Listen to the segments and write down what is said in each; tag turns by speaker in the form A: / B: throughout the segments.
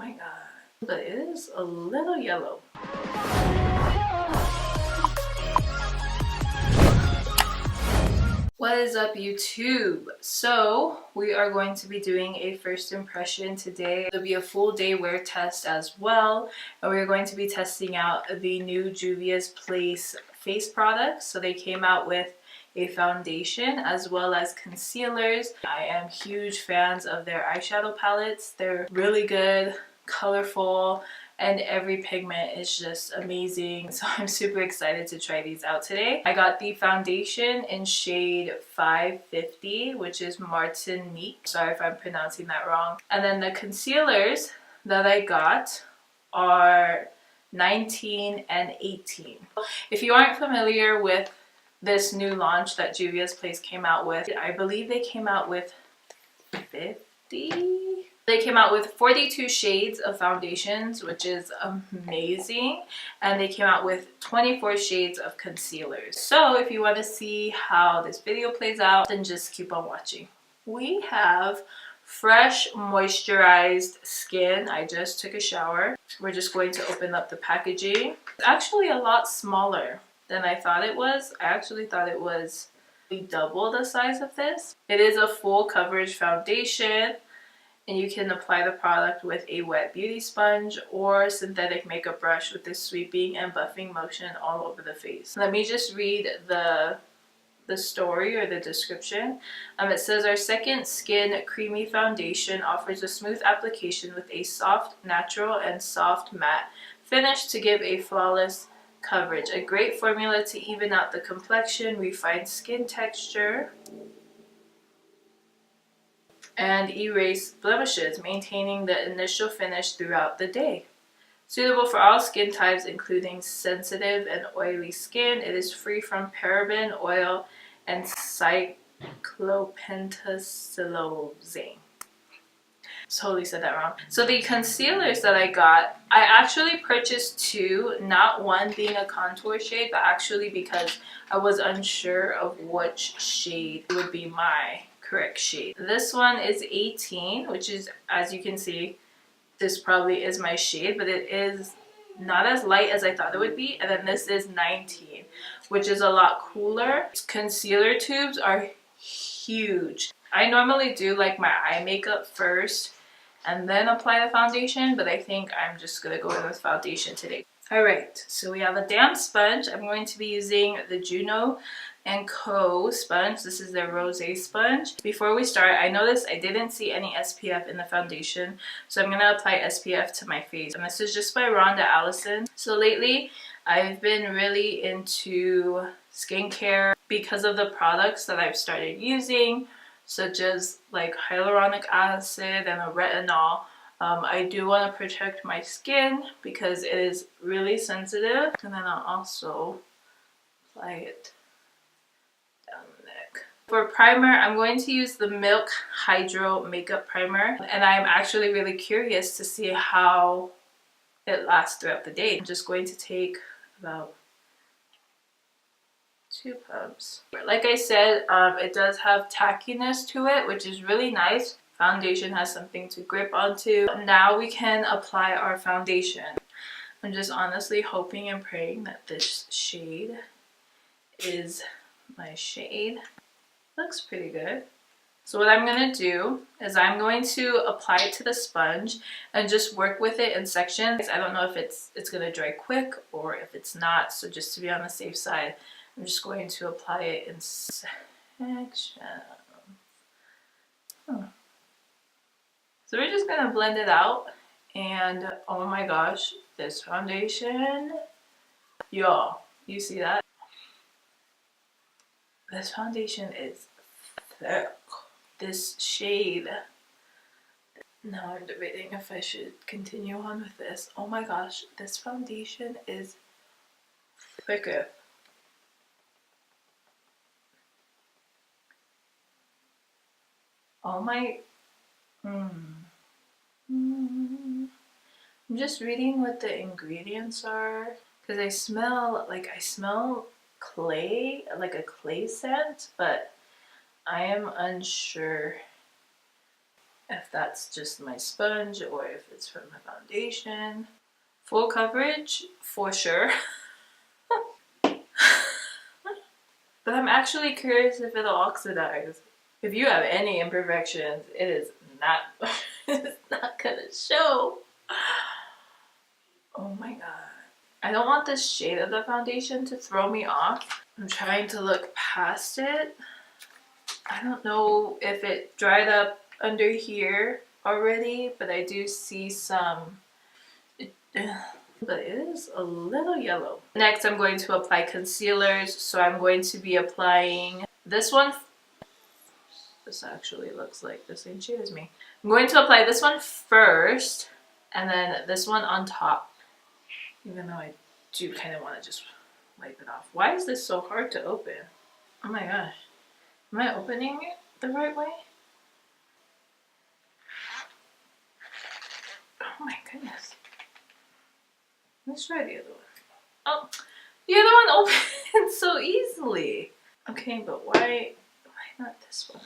A: my god. But it is a little yellow. What is up, YouTube? So we are going to be doing a first impression today. It'll be a full day wear test as well, and we're going to be testing out the new Juvia's Place face products. So they came out with a foundation as well as concealers. I am huge fans of their eyeshadow palettes. They're really good, colorful, and every pigment is just amazing. So I'm super excited to try these out today. I got the foundation in shade 550, which is Martinique. Sorry if I'm pronouncing that wrong. And then the concealers that I got are 19 and 18. If you aren't familiar with this new launch that Juvia's Place came out with, I believe they came out with 50? They came out with 42 shades of foundations, which is amazing. And they came out with 24 shades of concealers. So if you want to see how this video plays out, then just keep on watching. We have fresh moisturized skin. I just took a shower. We're just going to open up the packaging. It's actually a lot smaller than I thought it was. I actually thought it was double the size of this. It is a full coverage foundation, and you can apply the product with a wet beauty sponge or synthetic makeup brush with this sweeping and buffing motion all over the face. Let me just read the story or the description. It says, our second skin creamy foundation offers a smooth application with a soft, natural, and soft matte finish to give a flawless coverage. A great formula to even out the complexion, refine skin texture, and erase blemishes, maintaining the initial finish throughout the day. Suitable for all skin types, including sensitive and oily skin. It is free from paraben, oil, and cyclopentasiloxane. Totally said that wrong. So the concealers that I got, I actually purchased two, not one being a contour shade, but actually because I was unsure of which shade would be my correct shade. This one is 18, which is, as you can see, this probably is my shade, but it is not as light as I thought it would be. And then this is 19, which is a lot cooler. Concealer tubes are huge. I normally do like my eye makeup first and then apply the foundation, but I think I'm just gonna go in with foundation today. Alright, so we have a damp sponge. I'm going to be using the Juno & Co sponge. This is their rosé sponge. Before we start, I noticed I didn't see any SPF in the foundation, so I'm gonna apply SPF to my face. And this is just by Rhonda Allison. So lately, I've been really into skincare because of the products that I've started using, such as like hyaluronic acid and a retinol. I do want to protect my skin because it is really sensitive. And then I'll also apply it down the neck. For primer, I'm going to use the Milk Hydro Makeup Primer. And I'm actually really curious to see how it lasts throughout the day. I'm just going to take about 2 pumps. Like I said, it does have tackiness to it, which is really nice. Foundation has something to grip onto. Now we can apply our foundation. I'm just honestly hoping and praying that this shade is my shade. Looks pretty good. So what I'm going to do is I'm going to apply it to the sponge and just work with it in sections. I don't know if it's going to dry quick or if it's not, so just to be on the safe side, I'm just going to apply it in sections. So we're just going to blend it out, and oh my gosh, this foundation, y'all, you see that? This foundation is thick. This shade, now I'm debating if I should continue on with this. Oh my gosh, this foundation is thicker. Oh my, I'm just reading what the ingredients are, because I smell clay, like a clay scent, but I am unsure. if that's just my sponge or if it's from the foundation. Full coverage for sure. But I'm actually curious if it'll oxidize. If you have any imperfections, it is not, it's not gonna show. Oh my god. I don't want the shade of the foundation to throw me off. I'm trying to look past it. I don't know if it dried up under here already, but I do see some, but it is a little yellow. Next, I'm going to apply concealers. So I'm going to be applying this one. This actually looks like the same shade as me. I'm going to apply this one first, and then this one on top. Even though I do kind of want to just wipe it off. Why is this so hard to open? Oh my gosh. Am I opening it the right way? Oh my goodness. Let's try the other one. Oh, the other one opens so easily. Okay, but why not this one?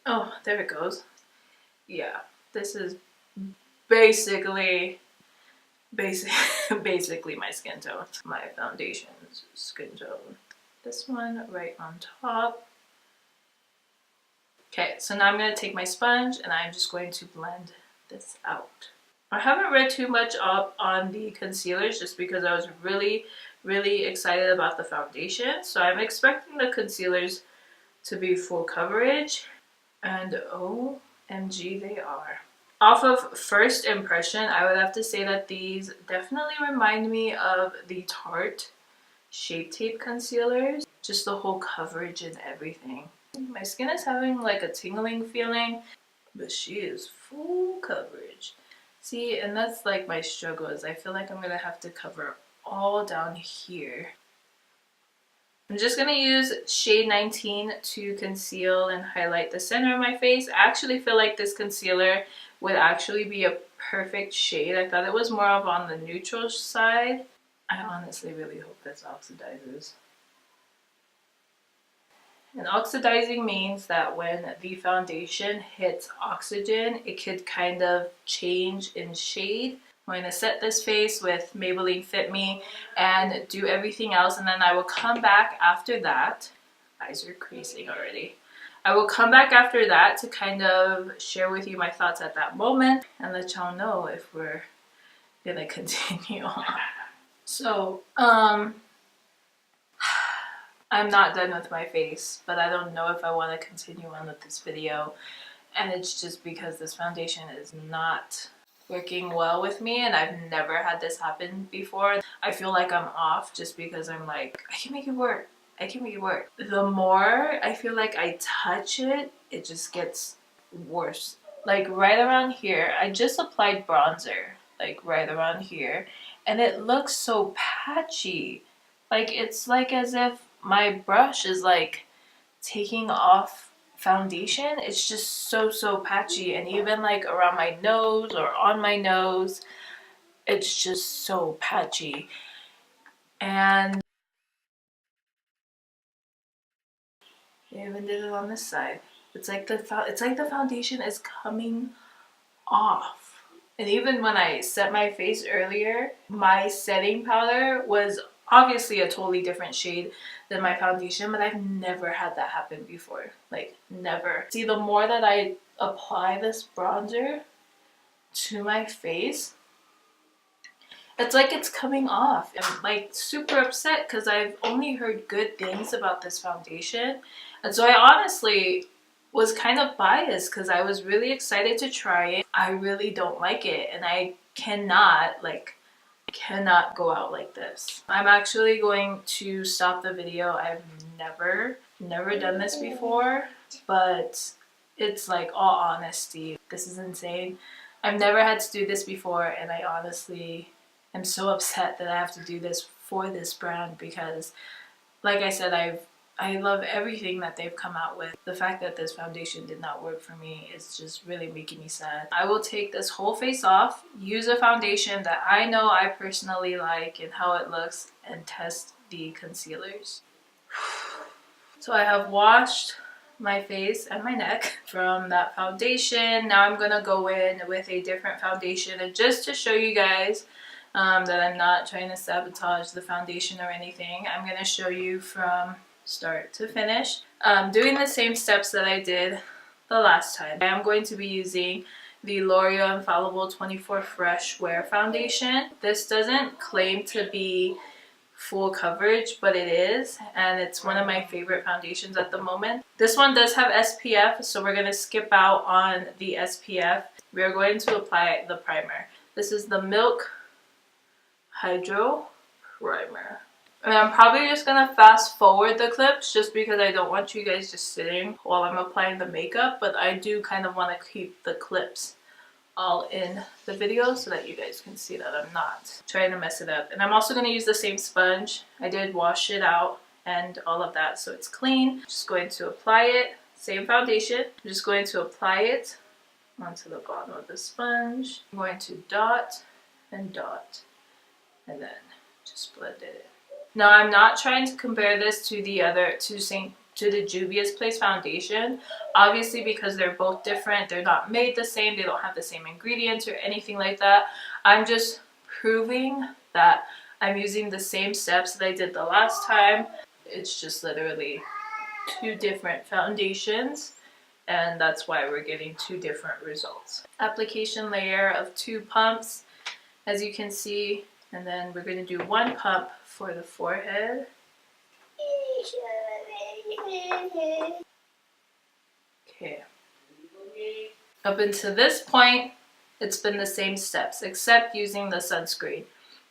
A: Oh, there it goes. Yeah, this is basically my skin tone. My foundation's skin tone. This one right on top. Okay, so now I'm going to take my sponge and I'm just going to blend this out. I haven't read too much up on the concealers just because I was really excited about the foundation. So I'm expecting the concealers to be full coverage, and OMG they are. Off of first impression, I would have to say that these definitely remind me of the Tarte Shape Tape concealers. Just the whole coverage and everything. My skin is having like a tingling feeling, but she is full coverage. See, and that's like my struggle is I feel like I'm gonna have to cover all down here. I'm just gonna use shade 19 to conceal and highlight the center of my face. I actually feel like this concealer would actually be a perfect shade. I thought it was more of on the neutral side. I honestly really hope this oxidizes. And oxidizing means that when the foundation hits oxygen, it could kind of change in shade. I'm going to set this face with Maybelline Fit Me and do everything else, and then I will come back after that. Eyes are creasing already. I will come back after that to kind of share with you my thoughts at that moment and let y'all know if we're gonna continue on. So, I'm not done with my face, but I don't know if I want to continue on with this video. And it's just because this foundation is not working well with me, and I've never had this happen before. I feel like I'm off just because I'm like, I can make it work. I can make it work. The more I feel like I touch it, it just gets worse. Like right around here, I just applied bronzer, like right around here, and it looks so patchy. Like it's like as if my brush is like taking off foundation. It's just so patchy, and even like around my nose or on my nose, it's just so patchy. And I even did it on this side. It's like the foundation is coming off. And even when I set my face earlier, my setting powder was obviously a totally different shade than my foundation, but I've never had that happen before. Like, never. See, the more that I apply this bronzer to my face, it's like it's coming off. I'm like super upset because I've only heard good things about this foundation. And so I honestly was kind of biased because I was really excited to try it. I really don't like it, and I cannot go out like this. I'm actually going to stop the video. I've never done this before, but it's like, all honesty, this is insane. I've never had to do this before, and I honestly am so upset that I have to do this for this brand because, like I said, I love everything that they've come out with. The fact that this foundation did not work for me is just really making me sad. I will take this whole face off, use a foundation that I know I personally like and how it looks, and test the concealers. So I have washed my face and my neck from that foundation. Now I'm gonna go in with a different foundation, and just to show you guys that I'm not trying to sabotage the foundation or anything, I'm gonna show you from start to finish, doing the same steps that I did the last time. I am going to be using the L'Oreal Infallible 24 Fresh Wear Foundation. This doesn't claim to be full coverage, but it is, and it's one of my favorite foundations at the moment. This one does have SPF, so we're going to skip out on the SPF. We are going to apply the primer. This is the Milk Hydro Primer. And I'm probably just going to fast forward the clips just because I don't want you guys just sitting while I'm applying the makeup, but I do kind of want to keep the clips all in the video so that you guys can see that I'm not trying to mess it up. And I'm also going to use the same sponge. I did wash it out and all of that, so it's clean. Just going to apply it, same foundation. I'm just going to apply it onto the bottom of the sponge. I'm going to dot and dot and then just blend it in. Now I'm not trying to compare this to the other to the Juvia's Place foundation, obviously, because they're both different. They're not made the same, they don't have the same ingredients or anything like that. I'm just proving that I'm using the same steps that I did the last time. It's just literally two different foundations, and that's why we're getting two different results. Application layer of 2 pumps, as you can see, and then we're going to do 1 pump for the forehead. Okay. Up until this point, it's been the same steps, except using the sunscreen,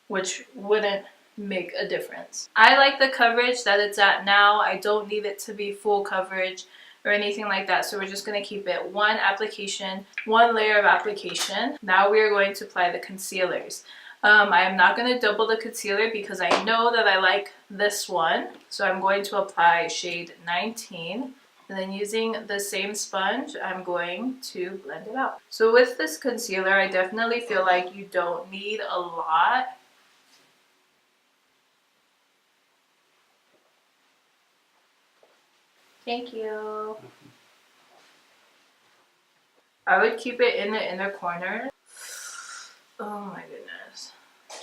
A: which wouldn't make a difference. I like the coverage that it's at now. I don't need it to be full coverage or anything like that, so we're just going to keep it 1 application, 1 layer of application. Now we are going to apply the concealers. I am not going to double the concealer because I know that I like this one, so I'm going to apply shade 19, and then using the same sponge I'm going to blend it out. So with this concealer, I definitely feel like you don't need a lot. Thank you. I would keep it in the inner corner. Oh my goodness.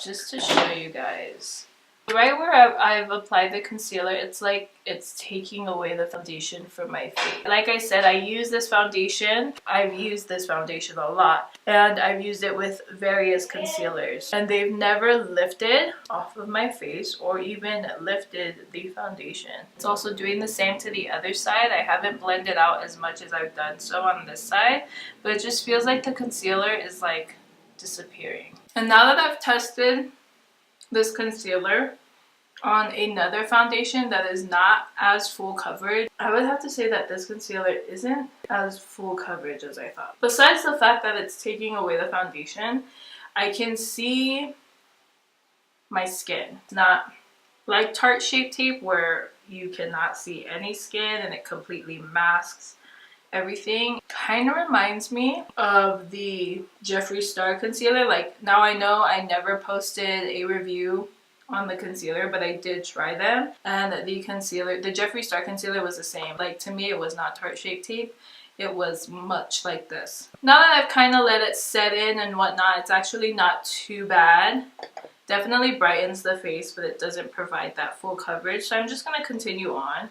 A: Just to show you guys. Right where I've applied the concealer, it's like it's taking away the foundation from my face. Like I said, I use this foundation. I've used this foundation a lot, and I've used it with various concealers, and they've never lifted off of my face or even lifted the foundation. It's also doing the same to the other side. I haven't blended out as much as I've done so on this side, but it just feels like the concealer is like disappearing. And now that I've tested this concealer on another foundation that is not as full coverage, I would have to say that this concealer isn't as full coverage as I thought. Besides the fact that it's taking away the foundation, I can see my skin. It's not like Tarte Shape Tape where you cannot see any skin and it completely masks everything. Kind of reminds me of the Jeffree Star concealer. Like, now I know I never posted a review on the concealer, but I did try them, and the concealer, the Jeffree Star concealer, was the same. Like, to me it was not Tarte Shape Tape, it was much like this. Now that I've kind of let it set in and whatnot, it's actually not too bad. Definitely brightens the face, but it doesn't provide that full coverage, so I'm just going to continue on.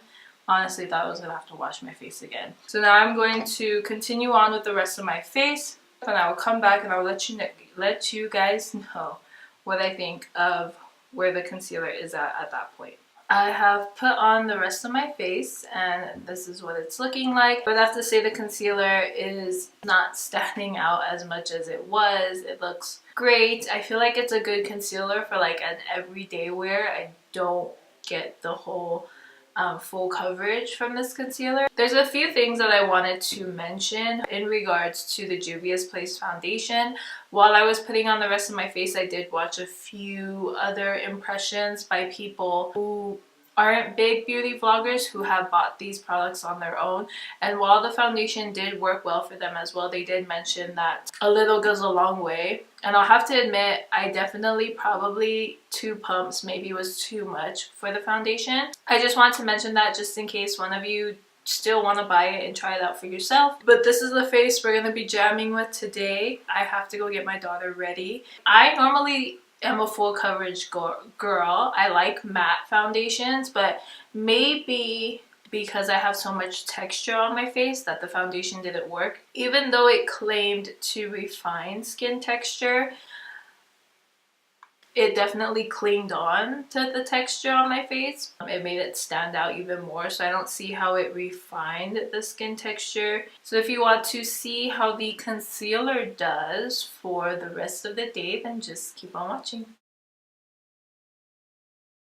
A: Honestly, thought I was going to have to wash my face again. So now I'm going to continue on with the rest of my face, and I will come back and I will let you guys know what I think of where the concealer is at that point. I have put on the rest of my face, and this is what it's looking like. But I have to say the concealer is not standing out as much as it was. It looks great. I feel like it's a good concealer for like an everyday wear. I don't get the whole full coverage from this concealer. There's a few things that I wanted to mention in regards to the Juvia's Place foundation. While I was putting on the rest of my face, I did watch a few other impressions by people who aren't big beauty vloggers who have bought these products on their own, and while the foundation did work well for them as well, they did mention that a little goes a long way. And I'll have to admit, I definitely probably 2 pumps maybe was too much for the foundation. I just want to mention that just in case one of you still want to buy it and try it out for yourself. But this is the face we're going to be jamming with today. I have to go get my daughter ready. I normally am a full coverage girl. I like matte foundations, but maybe because I have so much texture on my face that the foundation didn't work. Even though it claimed to refine skin texture, it definitely clinged on to the texture on my face. It made it stand out even more, so I don't see how it refined the skin texture. So if you want to see how the concealer does for the rest of the day, then just keep on watching.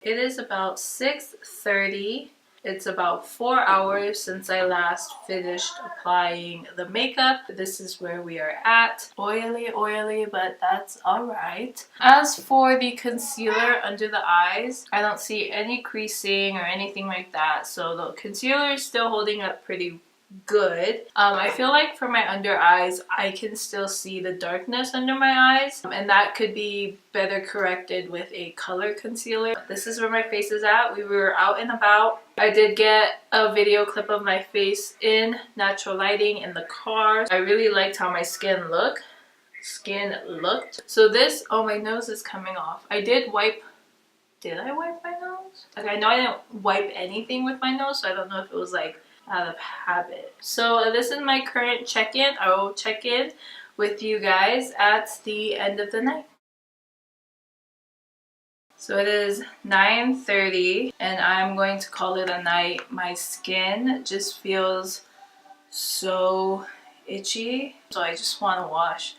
A: It is about 6:30. It's about 4 hours since I last finished applying the makeup. This is where we are at. Oily, but that's alright. As for the concealer under the eyes, I don't see any creasing or anything like that. So the concealer is still holding up pretty good. I feel like for my under eyes, I can still see the darkness under my eyes, and that could be better corrected with a color concealer. This is where my face is at. We were out and about. I did get a video clip of my face in natural lighting in the car. I really liked how my skin looked. So this, oh, my nose is coming off. Did I wipe my nose? Like, I know I didn't wipe anything with my nose, so I don't know if it was like out of habit. So this is my current check-in. I will check in with you guys at the end of the night. So it is 9:30 and I'm going to call it a night. My skin just feels so itchy, so I just want to wash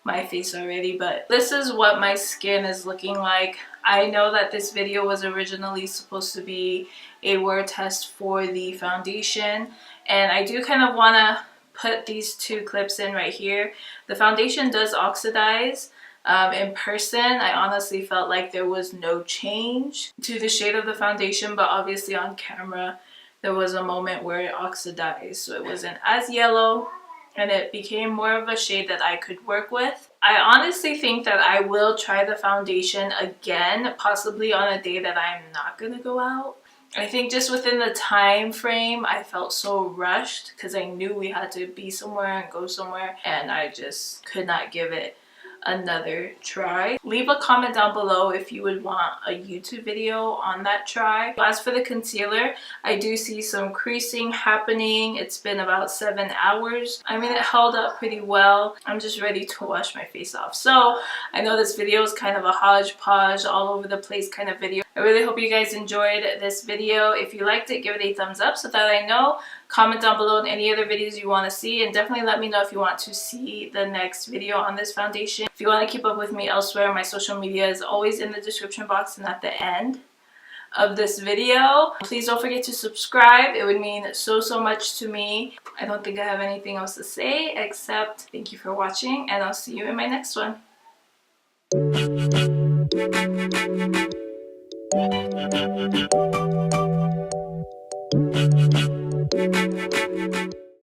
A: my face already. But this is what my skin is looking like. I know that this video was originally supposed to be a wear test for the foundation, and I do kind of want to put these two clips in right here. The foundation does oxidize. In person, I honestly felt like there was no change to the shade of the foundation, but obviously on camera there was a moment where it oxidized, so it wasn't as yellow and it became more of a shade that I could work with. I honestly think that I will try the foundation again, possibly on a day that I'm not gonna go out. I think just within the time frame, I felt so rushed because I knew we had to be somewhere and go somewhere, and I just could not give it another try. Leave a comment down below if you would want a YouTube video on that try. As for the concealer, I do see some creasing happening. It's been about 7 hours. I mean, it held up pretty well. I'm just ready to wash my face off. So I know this video is kind of a hodgepodge, all over the place kind of video. I really hope you guys enjoyed this video. If you liked it, give it a thumbs up so that I know. Comment down below on any other videos you want to see, and definitely let me know if you want to see the next video on this foundation. If you want to keep up with me elsewhere, my social media is always in the description box and at the end of this video. Please don't forget to subscribe. It would mean so much to me. I don't think I have anything else to say except thank you for watching, and I'll see you in my next one.